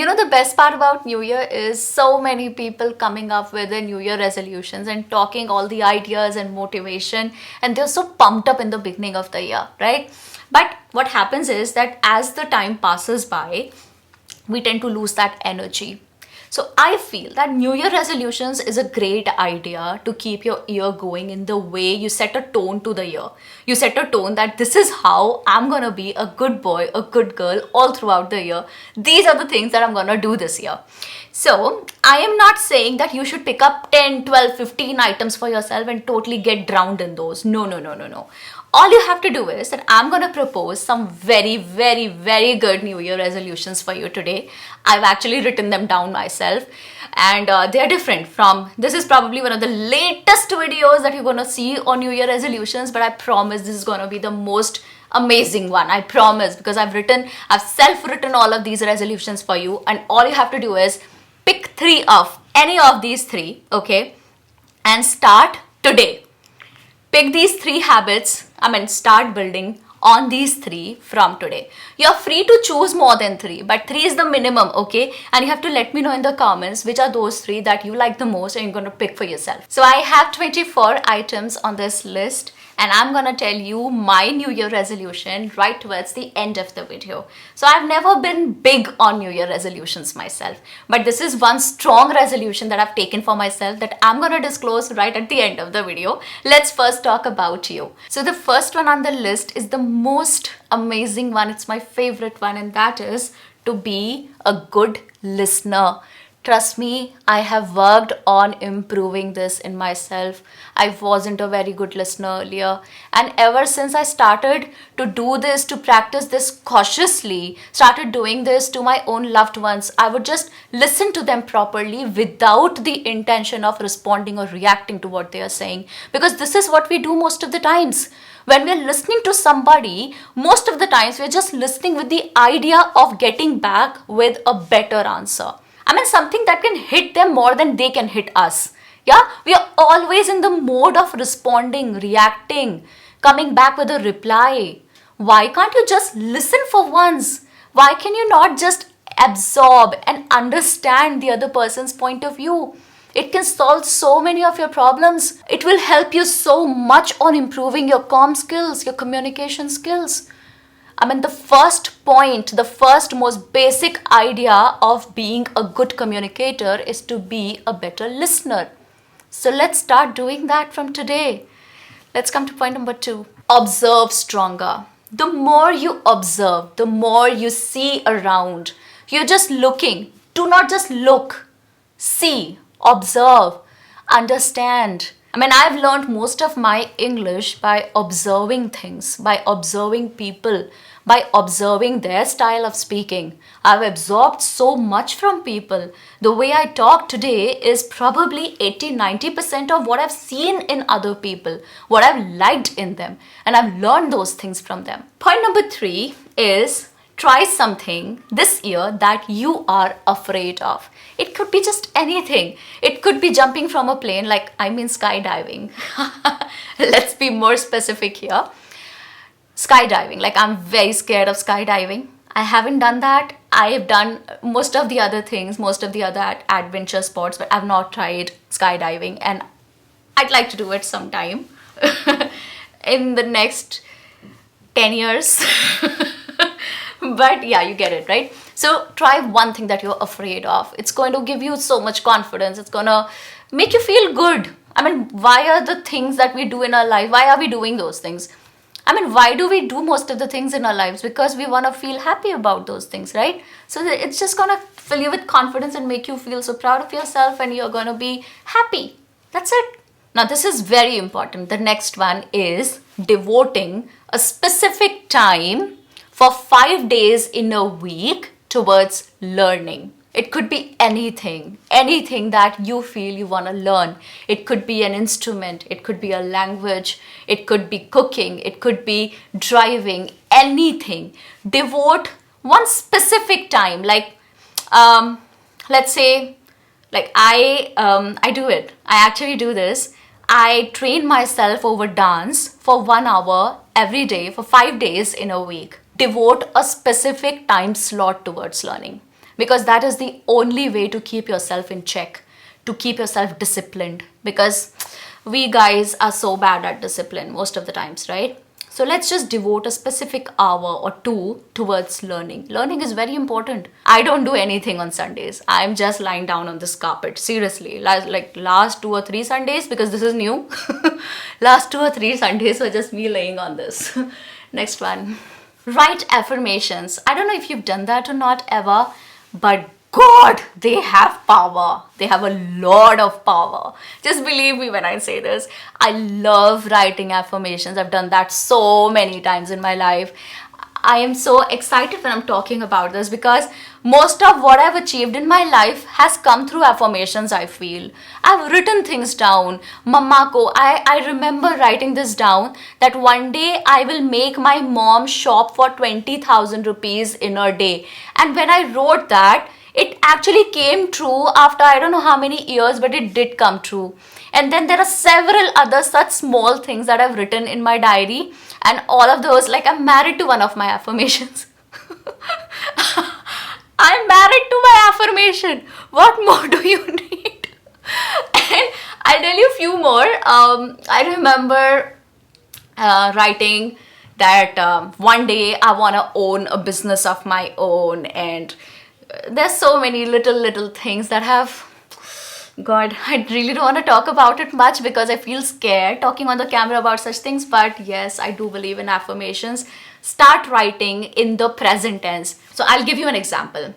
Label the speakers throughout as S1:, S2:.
S1: The best part about New Year is so many people coming up with their New Year resolutions and talking all the ideas and motivation, and they're so pumped up in the beginning of the year, right? But what happens is that as the time passes by, we tend to lose that energy. So I feel that New Year resolutions is a great idea to keep your year going in the way you set a tone to the year. You set a tone that this is how I'm gonna be a good boy, a good girl all throughout the year. These are the things that I'm gonna do this year. So I am not saying that you should pick up 10, 12, 15 items for yourself and totally get drowned in those. No, no, no, no, no. All you have to do is that I'm going to propose some very, very, very good New Year resolutions for you today. I've actually written them down myself, and they're different from, this is probably one of the latest videos that you're going to see on New Year resolutions, but I promise this is going to be the most amazing one. I promise, because I've self-written all of these resolutions for you, and all you have to do is pick any of these three, okay, and start today. Pick these three habits, start building on these three from today. You're free to choose more than three, but three is the minimum, okay? And you have to let me know in the comments which are those three that you like the most and you're going to pick for yourself. So I have 24 items on this list, and I'm gonna tell you my New Year resolution right towards the end of the video. So I've never been big on New Year resolutions myself, but this is one strong resolution that I've taken for myself that I'm gonna disclose right at the end of the video. Let's first talk about you. So the first one on the list is the most amazing one. It's my favorite one, and that is to be a good listener. Trust me, I have worked on improving this in myself. I wasn't a very good listener earlier. And ever since I started to do this, to practice this cautiously, started doing this to my own loved ones, I would just listen to them properly without the intention of responding or reacting to what they are saying. Because this is what we do most of the times. When we're listening to somebody, most of the times we're just listening with the idea of getting back with a better answer. Something that can hit them more than they can hit us. Yeah, we are always in the mode of responding, reacting, coming back with a reply. Why can't you just listen for once? Why can you not just absorb and understand the other person's point of view? It can solve so many of your problems. It will help you so much on improving your comm skills, your communication skills. The first point, the first most basic idea of being a good communicator is to be a better listener. So let's start doing that from today. Let's come to point number 2. Observe stronger. The more you observe, the more you see around. You're just looking. Do not just look. See, observe, understand. I've learned most of my English by observing things, by observing people, by observing their style of speaking. I've absorbed so much from people. The way I talk today is probably 80-90% of what I've seen in other people, what I've liked in them, and I've learned those things from them. Point number 3 is try something this year that you are afraid of. It could be just anything. It could be jumping from a plane, skydiving. Let's be more specific here. Skydiving, I'm very scared of skydiving. I haven't done that. I have done most of the other things, most of the other adventure sports, but I've not tried skydiving, and I'd like to do it sometime in the next 10 years. But yeah, you get it, right? So try one thing that you're afraid of. It's going to give you so much confidence. It's going to make you feel good. Why are the things that we do in our life, why are we doing those things? Why do we do most of the things in our lives? Because we want to feel happy about those things, right? So it's just going to fill you with confidence and make you feel so proud of yourself, and you're going to be happy. That's it. Now, this is very important. The next one is devoting a specific time for 5 days in a week towards learning. It could be anything that you feel you want to learn. It could be an instrument, it could be a language, it could be cooking, it could be driving, anything. Devote one specific time, let's say, I do it. I actually do this. I train myself over dance for 1 hour every day for 5 days in a week. Devote a specific time slot towards learning. because that is the only way to keep yourself in check, to keep yourself disciplined, because we guys are so bad at discipline most of the times, right? So let's just devote a specific hour or two towards learning. Learning is very important. I don't do anything on Sundays. I'm just lying down on this carpet. Seriously. Like last 2 or 3 Sundays, because this is new. Last 2 or 3 Sundays were just me laying on this. Next one. Write affirmations. I don't know if you've done that or not ever, but God, they have power. They have a lot of power. Just believe me when I say this. I love writing affirmations. I've done that so many times in my life. I am so excited when I'm talking about this because most of what I've achieved in my life has come through affirmations, I feel. I've written things down. Mama ko, I remember writing this down that one day I will make my mom shop for 20,000 rupees in a day. And when I wrote that, it actually came true after I don't know how many years, but it did come true. And then there are several other such small things that I've written in my diary. And all of those, like I'm married to one of my affirmations. I'm married to my affirmation. What more do you need? And I'll tell you a few more. I remember writing that one day I want to own a business of my own, and there's so many little things that have, God, I really don't want to talk about it much because I feel scared talking on the camera about such things. But yes, I do believe in affirmations. Start writing in the present tense. So I'll give you an example.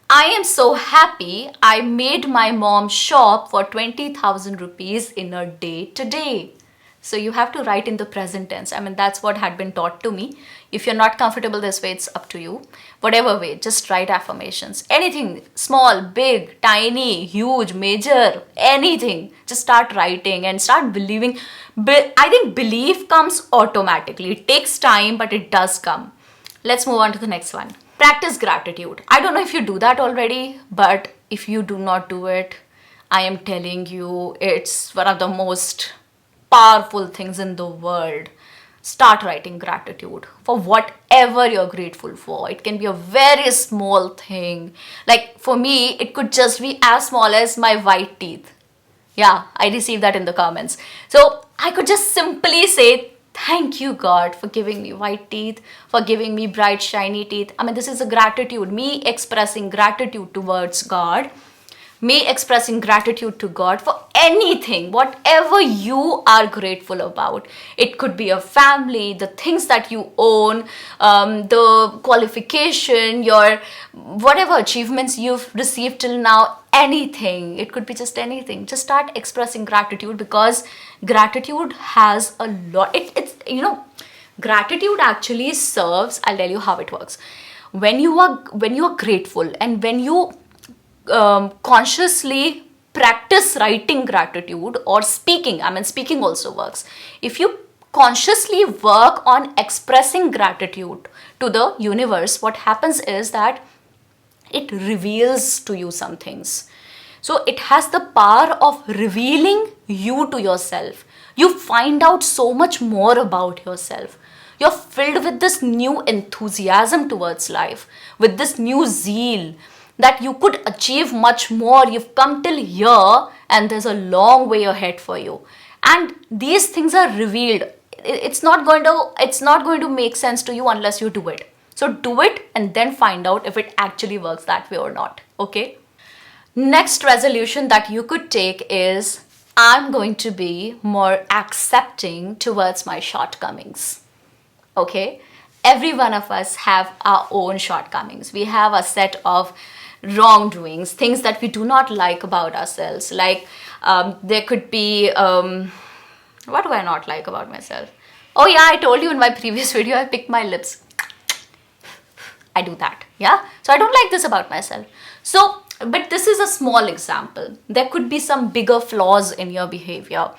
S1: I am so happy I made my mom shop for 20,000 rupees in a day today. So you have to write in the present tense. I mean, that's what had been taught to me. If you're not comfortable this way, it's up to you. Whatever way, just write affirmations. Anything, small, big, tiny, huge, major, anything. Just start writing and start believing. I think belief comes automatically. It takes time, but it does come. Let's move on to the next one. Practice gratitude. I don't know if you do that already, but if you do not do it, I am telling you, it's one of the most powerful things in the world. Start writing gratitude for whatever you're grateful for. It can be a very small thing. Like for me, it could just be as small as my white teeth. Yeah, I received that in the comments. So I could just simply say, thank you, God, for giving me white teeth, for giving me bright, shiny teeth. I mean, this is a gratitude, me expressing gratitude towards God. Me expressing gratitude to God for anything, whatever you are grateful about. It could be a family, the things that you own, the qualification, your whatever achievements you've received till now, anything. It could be just anything. Just start expressing gratitude because gratitude has a lot. It's gratitude actually serves. I'll tell you how it works. When you are grateful and when you consciously practice writing gratitude or speaking. I mean, speaking also works. If you consciously work on expressing gratitude to the universe, what happens is that it reveals to you some things. So it has the power of revealing you to yourself. You find out so much more about yourself. You're filled with this new enthusiasm towards life, with this new zeal, that you could achieve much more. You've come till here and there's a long way ahead for you. And these things are revealed. It's not going to make sense to you unless you do it. So do it and then find out if it actually works that way or not. Okay? Next resolution that you could take is, I'm going to be more accepting towards my shortcomings. Okay? Every one of us have our own shortcomings. We have a set of wrongdoings, things that we do not like about ourselves. Like there could be, what do I not like about myself? Oh yeah, I told you in my previous video, I picked my lips. I do that, yeah? So I don't like this about myself. So, but this is a small example. There could be some bigger flaws in your behavior.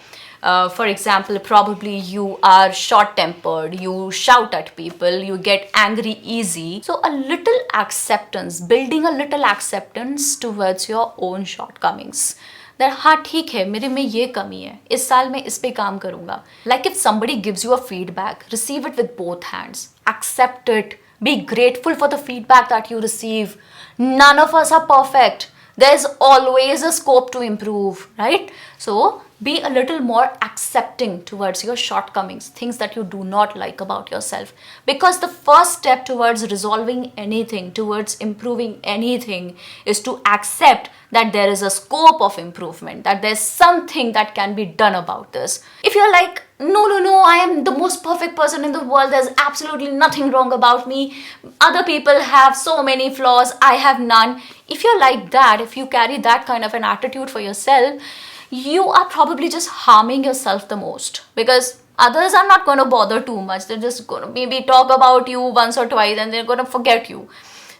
S1: For example, probably you are short-tempered, you shout at people, you get angry easy. So a little acceptance, building a little acceptance towards your own shortcomings. That हाँ ठीक है, मेरे में ये कमी है, इस साल मैं इस पे काम करूँगा. Like if somebody gives you a feedback, receive it with both hands. Accept it. Be grateful for the feedback that you receive. None of us are perfect. There's always a scope to improve, right? So be a little more accepting towards your shortcomings, things that you do not like about yourself. Because the first step towards resolving anything, towards improving anything, is to accept that there is a scope of improvement, that there's something that can be done about this. If you're like, no, I am the most perfect person in the world, there's absolutely nothing wrong about me, other people have so many flaws, I have none. If you're like that, if you carry that kind of an attitude for yourself, you are probably just harming yourself the most, because others are not going to bother too much. They're just going to maybe talk about you once or twice and they're going to forget you.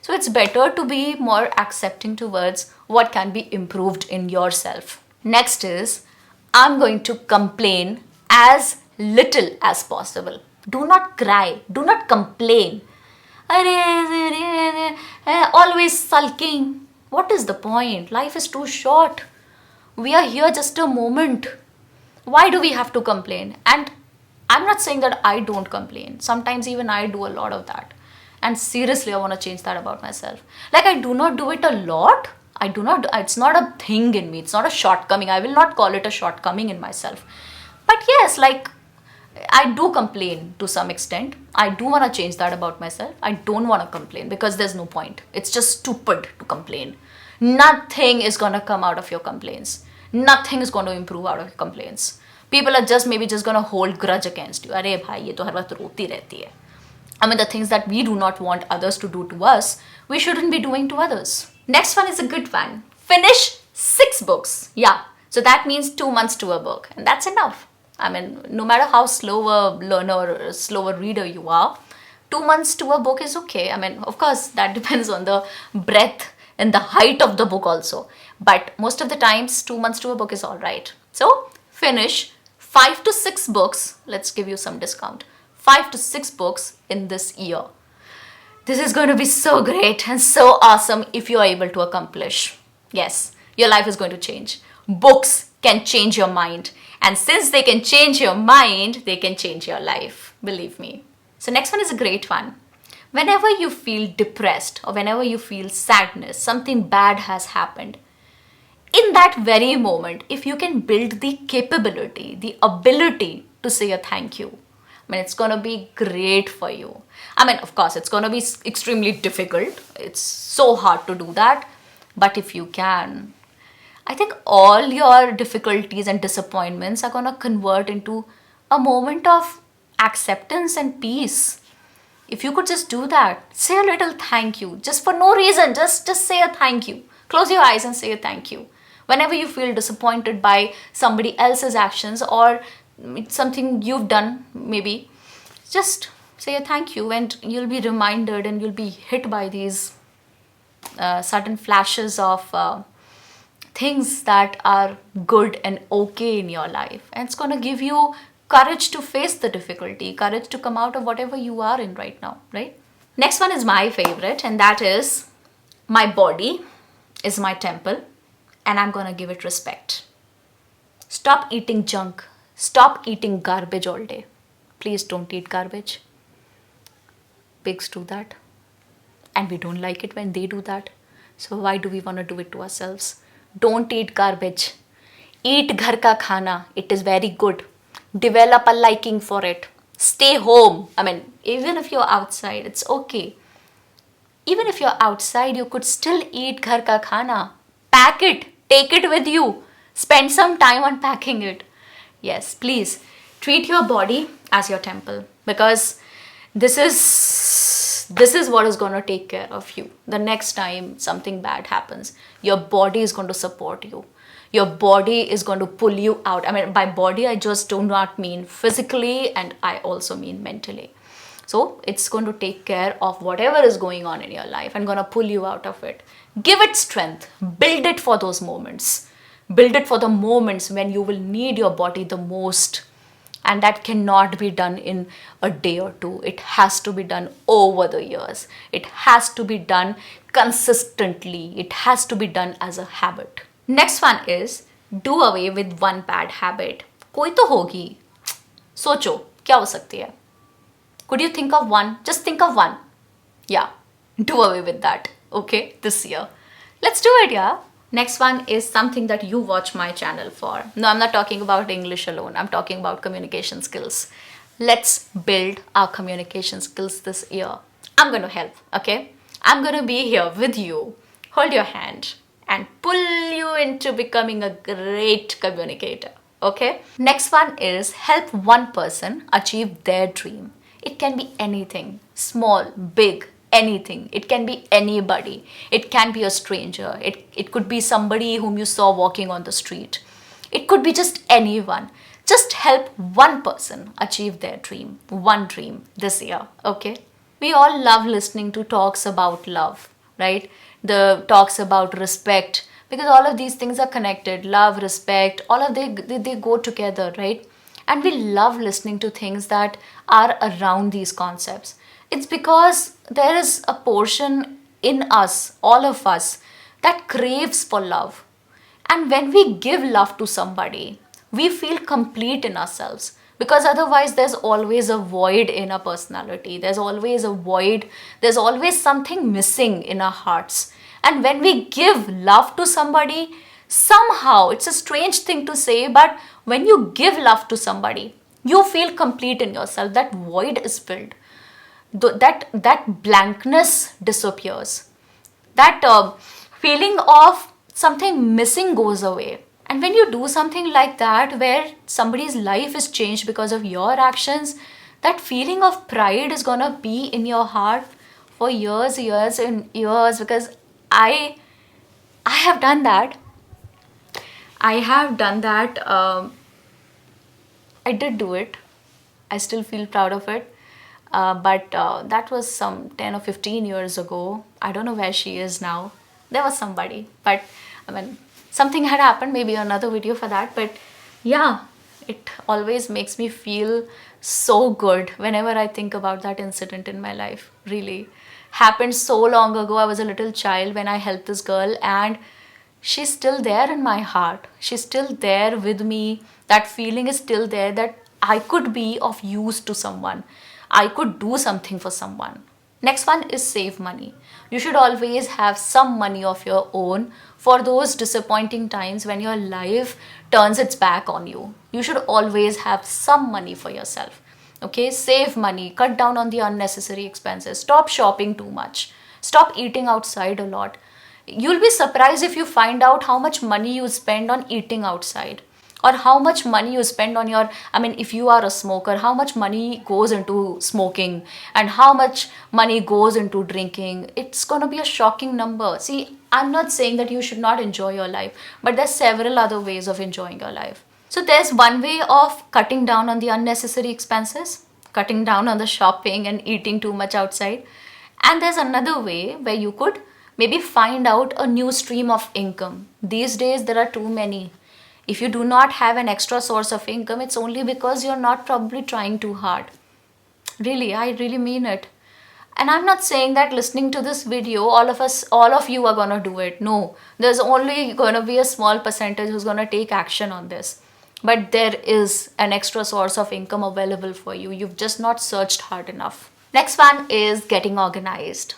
S1: So it's better to be more accepting towards what can be improved in yourself. Next is, I'm going to complain as little as possible. Do not cry, do not complain. Always sulking. What is the point? Life is too short. We are here just a moment. Why do we have to complain? And I'm not saying that I don't complain. Sometimes even I do a lot of that. And seriously, I want to change that about myself. Like, I do not do it a lot. It's not a thing in me. It's not a shortcoming. I will not call it a shortcoming in myself. But yes, like, I do complain to some extent. I do want to change that about myself. I don't want to complain because there's no point. It's just stupid to complain. Nothing is going to come out of your complaints. Nothing is going to improve out of your complaints. People are just maybe just going to hold grudge against you. Arey bhai, ye to har baat roti rehti hai. I mean, the things that we do not want others to do to us, we shouldn't be doing to others. Next one is a good one. Finish 6 books. Yeah. So that means 2 months to a book. And that's enough. I mean, no matter how slow a learner or slower reader you are, 2 months to a book is okay. I mean, of course, that depends on the breadth and the height of the book also. But most of the times, 2 months to a book is all right. So finish 5 to 6 books. Let's give you some discount. 5 to 6 books in this year. This is going to be so great and so awesome if you are able to accomplish. Yes, your life is going to change. Books can change your mind. And since they can change your mind, they can change your life. Believe me. So next one is a great one. Whenever you feel depressed or whenever you feel sadness, something bad has happened, in that very moment, if you can build the capability, the ability to say a thank you, I mean, it's going to be great for you. I mean, of course, it's going to be extremely difficult. It's so hard to do that. But if you can, I think all your difficulties and disappointments are going to convert into a moment of acceptance and peace. If you could just do that, say a little thank you, just for no reason, just say a thank you. Close your eyes and say a thank you. Whenever you feel disappointed by somebody else's actions or something you've done, maybe, just say a thank you and you'll be reminded and you'll be hit by these sudden flashes of things that are good and okay in your life. And it's going to give you courage to face the difficulty, courage to come out of whatever you are in right now, right? Next one is my favorite, and that is, my body is my temple and I'm going to give it respect. Stop eating junk. Stop eating garbage all day. Please don't eat garbage. Pigs do that. And we don't like it when they do that. So why do we want to do it to ourselves? Don't eat garbage. Eat ghar ka khana. It is very good. Develop a liking for it. Stay home. I mean, even if you're outside, it's okay. Even if you're outside, you could still eat ghar ka khana. Pack it. Take it with you. Spend some time on packing it. Yes, please treat your body as your temple, because this is what is going to take care of you. The next time something bad happens, your body is going to support you. Your body is going to pull you out. I mean, by body, I just do not mean physically, and I also mean mentally. So it's going to take care of whatever is going on in your life and going to pull you out of it. Give it strength. Build it for those moments. Build it for the moments when you will need your body the most. And that cannot be done in a day or two. It has to be done over the years. It has to be done consistently. It has to be done as a habit. Next one is, do away with one bad habit. कोई तो होगी. सोचो क्या हो सकती है? Could you think of one? Just think of one. Yeah, do away with that, okay, this year. Let's do it, yeah. Next one is something that you watch my channel for. No, I'm not talking about English alone. I'm talking about communication skills. Let's build our communication skills this year. I'm going to help, okay? I'm going to be here with you, hold your hand, and pull you into becoming a great communicator, okay? Next one is help one person achieve their dream. It can be anything, small, big, anything. It can be anybody. It can be a stranger. It could be somebody whom you saw walking on the street. It could be just anyone. Just help one person achieve their dream, one dream this year, okay? We all love listening to talks about love, right? The talks about respect, because all of these things are connected. Love, respect, all of they go together, right? And we love listening to things that are around these concepts. It's because there is a portion in us, all of us, that craves for love. And when we give love to somebody, we feel complete in ourselves, because otherwise there's always a void in our personality. There's always a void. There's always something missing in our hearts. And when we give love to somebody, somehow, it's a strange thing to say, but when you give love to somebody, you feel complete in yourself. That void is filled. That blankness disappears. That feeling of something missing goes away. And when you do something like that, where somebody's life is changed because of your actions, that feeling of pride is gonna be in your heart for years, years, and years. Because I have done that. I have done that. I did do it. I still feel proud of it. But that was some 10 or 15 years ago. I don't know where she is now. There was somebody. But I mean, something had happened. Maybe another video for that. But yeah, it always makes me feel so good whenever I think about that incident in my life. Really. Happened so long ago. I was a little child when I helped this girl, and she's still there in my heart. She's still there with me. That feeling is still there, that I could be of use to someone. I could do something for someone. Next one is save money. You should always have some money of your own for those disappointing times when your life turns its back on you. You should always have some money for yourself. Okay, save money, cut down on the unnecessary expenses, stop shopping too much, stop eating outside a lot. You'll be surprised if you find out how much money you spend on eating outside, or how much money you spend on your, I mean, if you are a smoker, how much money goes into smoking and how much money goes into drinking. It's going to be a shocking number. See, I'm not saying that you should not enjoy your life, but there's several other ways of enjoying your life. So there's one way of cutting down on the unnecessary expenses, cutting down on the shopping and eating too much outside. And there's another way where you could maybe find out a new stream of income. These days, there are too many. If you do not have an extra source of income, it's only because you're not probably trying too hard. Really, I really mean it. And I'm not saying that listening to this video, all of you are gonna do it. No, there's only gonna be a small percentage who's gonna take action on this. But there is an extra source of income available for you. You've just not searched hard enough. Next one is getting organized.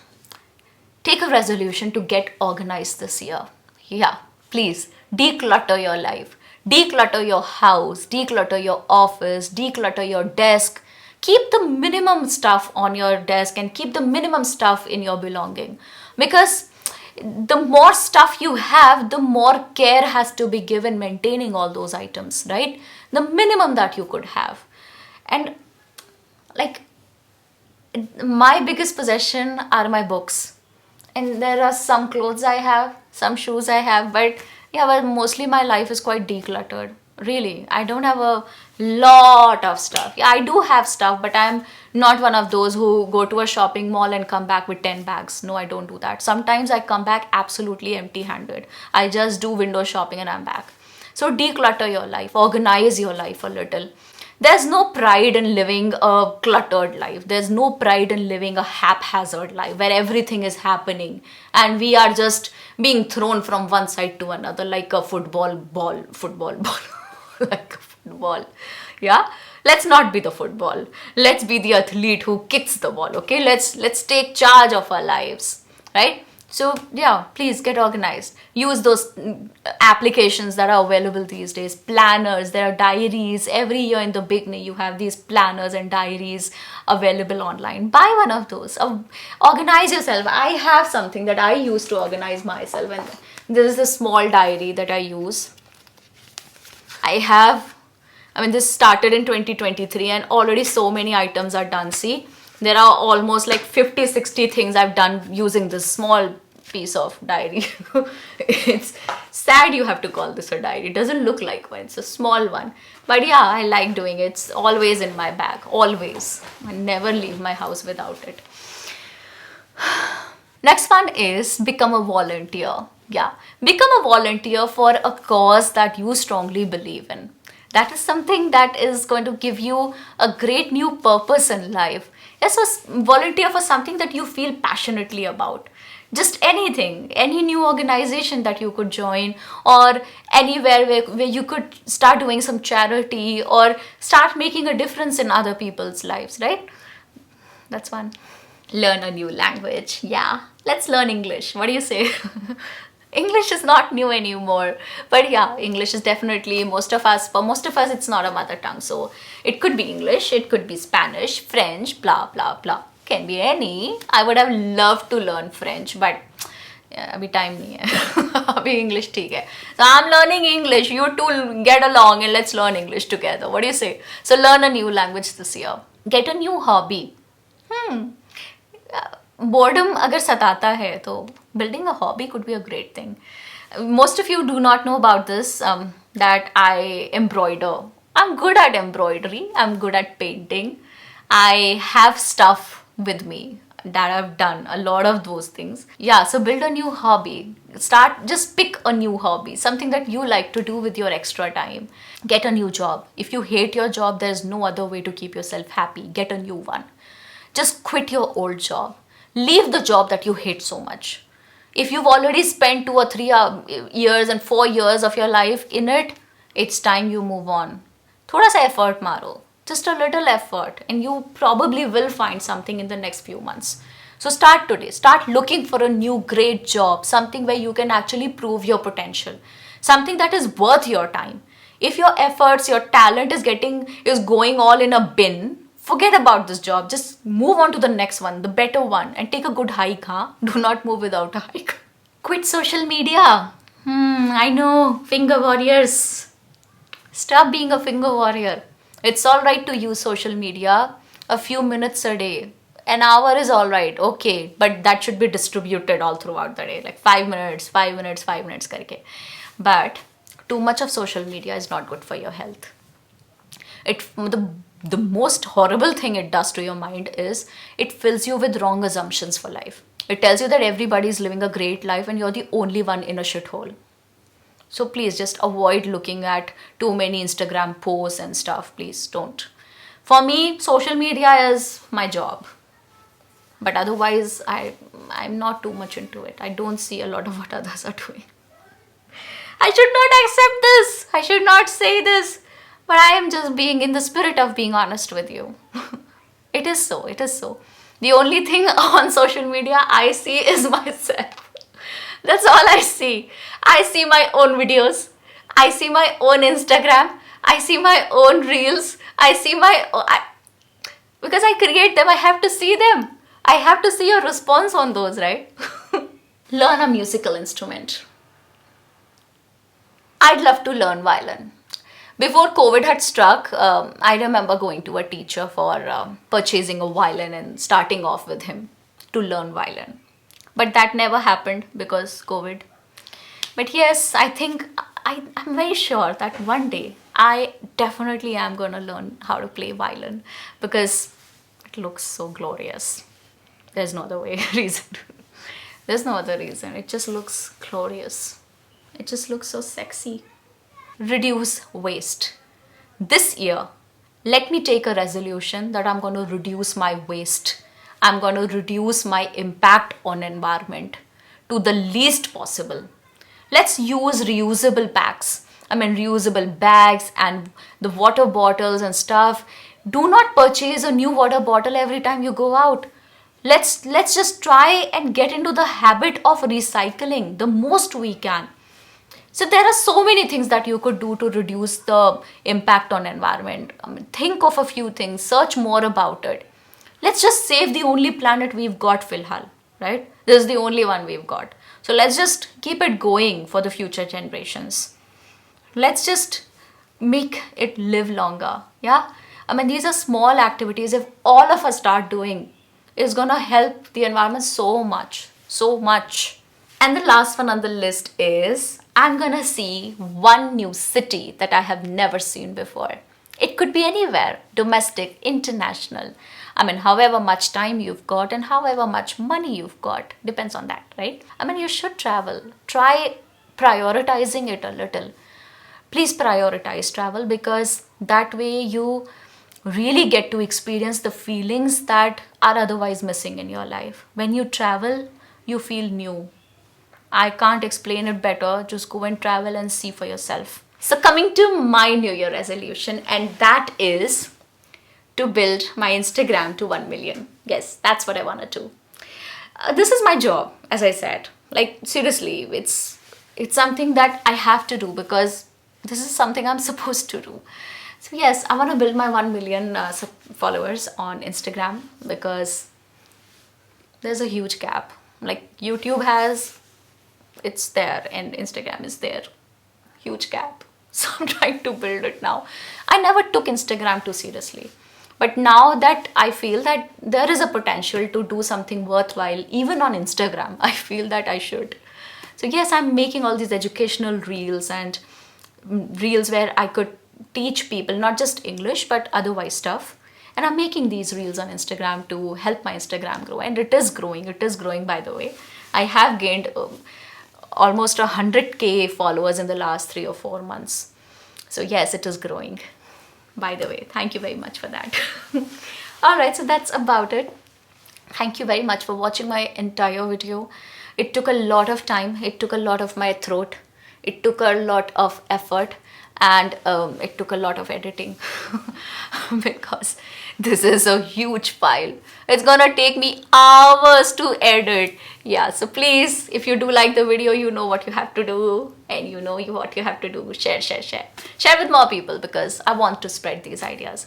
S1: Take a resolution to get organized this year. Yeah, please declutter your life, declutter your house, declutter your office, declutter your desk. Keep the minimum stuff on your desk and keep the minimum stuff in your belonging, because the more stuff you have, the more care has to be given maintaining all those items, right? The minimum that you could have. And like, my biggest possession are my books, and there are some clothes I have, some shoes I have, but yeah, but mostly my life is quite decluttered. Really, I don't have a lot of stuff. Yeah, I do have stuff, but I'm not one of those who go to a shopping mall and come back with 10 bags. No, I don't do that. Sometimes I come back absolutely empty handed. I just do window shopping and I'm back. So declutter your life, organize your life a little. There's no pride in living a cluttered life. There's no pride in living a haphazard life where everything is happening and we are just being thrown from one side to another like a football ball, like a football. Yeah, Let's not be the football. Let's be the athlete who kicks the ball. Okay, let's take charge of our lives, right? So yeah, please get organized. Use those applications that are available these days. Planners, there are diaries. Every year in the beginning, you have these planners and diaries available online. Buy one of those. Organize yourself. I have something that I use to organize myself, and this is a small diary that I use. This started in 2023 and already so many items are done. See, there are almost like 50, 60 things I've done using this small piece of diary. It's sad you have to call this a diary. It doesn't look like one, it's a small one. But yeah, I like doing it. It's always in my bag, always. I never leave my house without it. Next one is become a volunteer. Yeah, become a volunteer for a cause that you strongly believe in. That is something that is going to give you a great new purpose in life. Yes, so volunteer for something that you feel passionately about. Just anything, any new organization that you could join, or anywhere where you could start doing some charity or start making a difference in other people's lives, right? That's one. Learn a new language. Yeah, let's learn English. What do you say? English is not new anymore, but yeah, English is definitely for most of us, it's not a mother tongue. So it could be English, it could be Spanish, French, blah, blah, blah. Can be any. I would have loved to learn French, but अभी time नहीं है. अभी English ठीक है. So I'm learning English. You two get along and let's learn English together. What do you say? So learn a new language this year. Get a new hobby. Boredom अगर सताता है तो building a hobby could be a great thing. Most of you do not know about this, that I embroider. I'm good at embroidery. I'm good at painting. I have stuff with me that I've done a lot of those things. Yeah, so build a new hobby. Just pick a new hobby, something that you like to do with your extra time. Get a new job. If you hate your job, there's no other way to keep yourself happy. Get a new one. Just quit your old job. Leave the job that you hate so much. If you've already spent 2 or 3 years and 4 years of your life in it, it's time you move on. Thoda sa effort maro. Just a little effort, and you probably will find something in the next few months. So start today. Start looking for a new great job, something where you can actually prove your potential, something that is worth your time. If your efforts, your talent is going all in a bin, forget about this job. Just move on to the next one, the better one, and take a good hike, huh? Do not move without a hike. Quit social media. I know, finger warriors. Stop being a finger warrior. It's all right to use social media a few minutes a day. An hour is all right, okay, but that should be distributed all throughout the day, like 5 minutes, 5 minutes, 5 minutes karke. But too much of social media is not good for your health. The most horrible thing it does to your mind is it fills you with wrong assumptions for life. It tells you that everybody is living a great life and you're the only one in a shithole. So please just avoid looking at too many Instagram posts and stuff. Please don't. For me, social media is my job. But otherwise, I'm not too much into it. I don't see a lot of what others are doing. I should not accept this. I should not say this. But I am just being in the spirit of being honest with you. It is so. It is so. The only thing on social media I see is myself. That's all I see. I see my own videos. I see my own Instagram. I see my own reels. I see because I create them, I have to see them. I have to see your response on those, right? Learn a musical instrument. I'd love to learn violin. Before COVID had struck, I remember going to a teacher for purchasing a violin and starting off with him to learn violin. But that never happened because COVID. But yes, I think I'm very sure that one day I definitely am going to learn how to play violin because it looks so glorious. There's no other reason. There's no other reason. It just looks glorious. It just looks so sexy. Reduce waste. This year, let me take a resolution that I'm going to reduce my waste. I'm going to reduce my impact on environment to the least possible. Let's use reusable packs. I mean, reusable bags and the water bottles and stuff. Do not purchase a new water bottle every time you go out. Let's just try and get into the habit of recycling the most we can. So there are so many things that you could do to reduce the impact on environment. I mean, think of a few things, search more about it. Let's just save the only planet we've got, Filhal, right? This is the only one we've got. So let's just keep it going for the future generations. Let's just make it live longer. Yeah. I mean, these are small activities. If all of us start doing, it's gonna help the environment so much, so much. And the last one on the list is I'm gonna see one new city that I have never seen before. It could be anywhere, domestic, international. I mean, however much time you've got and however much money you've got, depends on that, right? I mean, you should travel. Try prioritizing it a little. Please prioritize travel, because that way you really get to experience the feelings that are otherwise missing in your life. When you travel, you feel new. I can't explain it better. Just go and travel and see for yourself. So, coming to my New Year resolution, and that is to build my Instagram to 1 million. Yes, that's what I want to do. This is my job, as I said. Like, seriously, it's something that I have to do because this is something I'm supposed to do. So yes, I want to build my 1 million followers on Instagram, because there's a huge gap. Like YouTube has, it's there, and Instagram is there. Huge gap. So I'm trying to build it now. I never took Instagram too seriously. But now that I feel that there is a potential to do something worthwhile, even on Instagram, I feel that I should. So yes, I'm making all these educational reels and reels where I could teach people not just English but otherwise stuff. And I'm making these reels on Instagram to help my Instagram grow. And it is growing, by the way. I have gained almost 100k followers in the last 3 or 4 months. So yes, it is growing. By the way, thank you very much for that. Alright, so that's about it. Thank you very much for watching my entire video. It took a lot of time. It took a lot of my throat. It took a lot of effort, and it took a lot of editing because this is a huge file. It's gonna take me hours to edit. Yeah, so please, if you do like the video, you know what you have to do, and you know what you have to do. Share with more people, because I want to spread these ideas.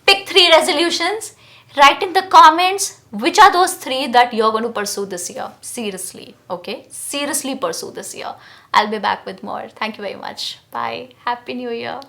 S1: Pick 3 resolutions. Write in the comments which are those 3 that you're going to pursue this year. Seriously, okay? Seriously pursue this year. I'll be back with more. Thank you very much. Bye. Happy New Year.